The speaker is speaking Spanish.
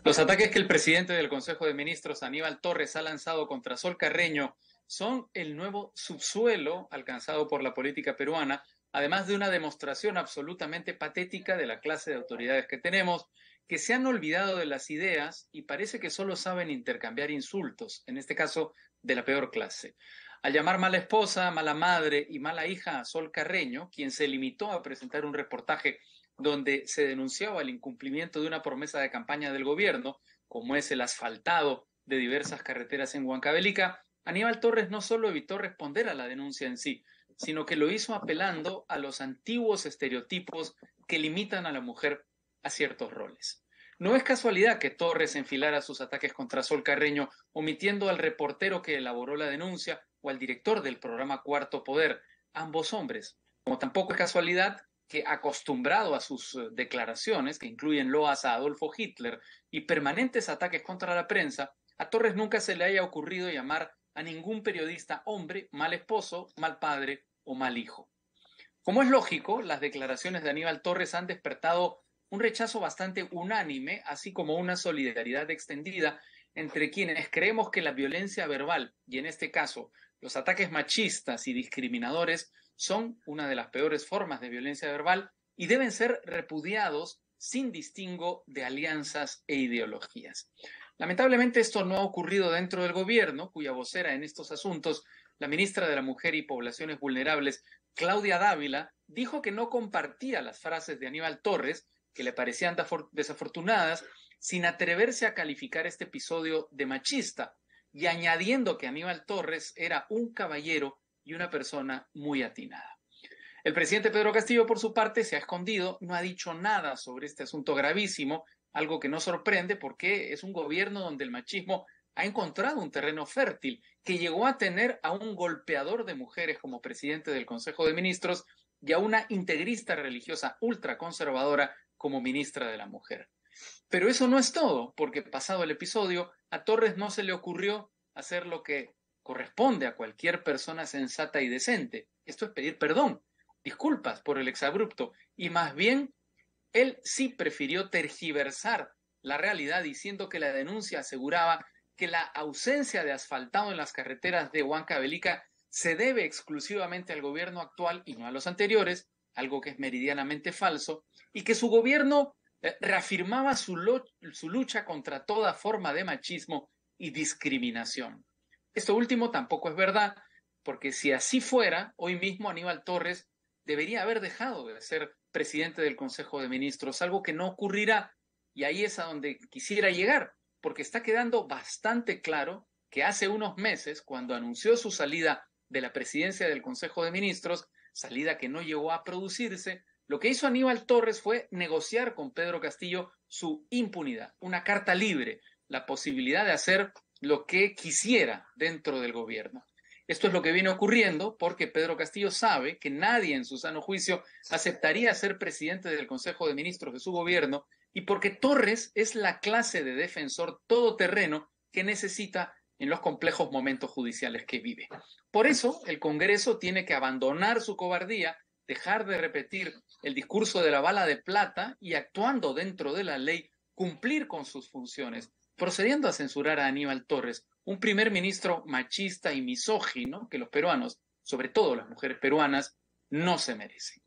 Los ataques que el presidente del Consejo de Ministros, Aníbal Torres, ha lanzado contra Sol Carreño son el nuevo subsuelo alcanzado por la política peruana, además de una demostración absolutamente patética de la clase de autoridades que tenemos, que se han olvidado de las ideas y parece que solo saben intercambiar insultos, en este caso de la peor clase. Al llamar mala esposa, mala madre y mala hija a Sol Carreño, quien se limitó a presentar un reportaje donde se denunciaba el incumplimiento de una promesa de campaña del gobierno, como es el asfaltado de diversas carreteras en Huancavelica, Aníbal Torres no solo evitó responder a la denuncia en sí, sino que lo hizo apelando a los antiguos estereotipos que limitan a la mujer a ciertos roles. No es casualidad que Torres enfilara sus ataques contra Sol Carreño, omitiendo al reportero que elaboró la denuncia o al director del programa Cuarto Poder, ambos hombres. Como tampoco es casualidad que, acostumbrado a sus declaraciones, que incluyen loas a Adolfo Hitler y permanentes ataques contra la prensa, a Torres nunca se le haya ocurrido llamar a ningún periodista hombre, mal esposo, mal padre o mal hijo. Como es lógico, las declaraciones de Aníbal Torres han despertado un rechazo bastante unánime, así como una solidaridad extendida entre quienes creemos que la violencia verbal, y en este caso los ataques machistas y discriminadores, son una de las peores formas de violencia verbal y deben ser repudiados sin distingo de alianzas e ideologías. Lamentablemente esto no ha ocurrido dentro del gobierno, cuya vocera en estos asuntos, la ministra de la Mujer y Poblaciones Vulnerables, Claudia Dávila, dijo que no compartía las frases de Aníbal Torres, que le parecían desafortunadas, sin atreverse a calificar este episodio de machista, y añadiendo que Aníbal Torres era un caballero y una persona muy atinada. El presidente Pedro Castillo, por su parte, se ha escondido, no ha dicho nada sobre este asunto gravísimo, algo que no sorprende porque es un gobierno donde el machismo ha encontrado un terreno fértil, que llegó a tener a un golpeador de mujeres como presidente del Consejo de Ministros y a una integrista religiosa ultraconservadora como ministra de la Mujer. Pero eso no es todo, porque pasado el episodio, a Torres no se le ocurrió hacer lo que corresponde a cualquier persona sensata y decente. Esto es pedir perdón, disculpas por el exabrupto, y más bien él sí prefirió tergiversar la realidad diciendo que la denuncia aseguraba que la ausencia de asfaltado en las carreteras de Huancavelica se debe exclusivamente al gobierno actual y no a los anteriores, algo que es meridianamente falso, y que su gobierno reafirmaba su lucha contra toda forma de machismo y discriminación. Esto último tampoco es verdad, porque si así fuera, hoy mismo Aníbal Torres debería haber dejado de ser presidente del Consejo de Ministros, algo que no ocurrirá, y ahí es a donde quisiera llegar, porque está quedando bastante claro que hace unos meses, cuando anunció su salida de la presidencia del Consejo de Ministros, salida que no llegó a producirse, lo que hizo Aníbal Torres fue negociar con Pedro Castillo su impunidad, una carta libre, la posibilidad de hacer lo que quisiera dentro del gobierno. Esto es lo que viene ocurriendo porque Pedro Castillo sabe que nadie en su sano juicio aceptaría ser presidente del Consejo de Ministros de su gobierno y porque Torres es la clase de defensor todoterreno que necesita en los complejos momentos judiciales que vive. Por eso, el Congreso tiene que abandonar su cobardía, dejar de repetir el discurso de la bala de plata y, actuando dentro de la ley, cumplir con sus funciones, procediendo a censurar a Aníbal Torres, un primer ministro machista y misógino que los peruanos, sobre todo las mujeres peruanas, no se merecen.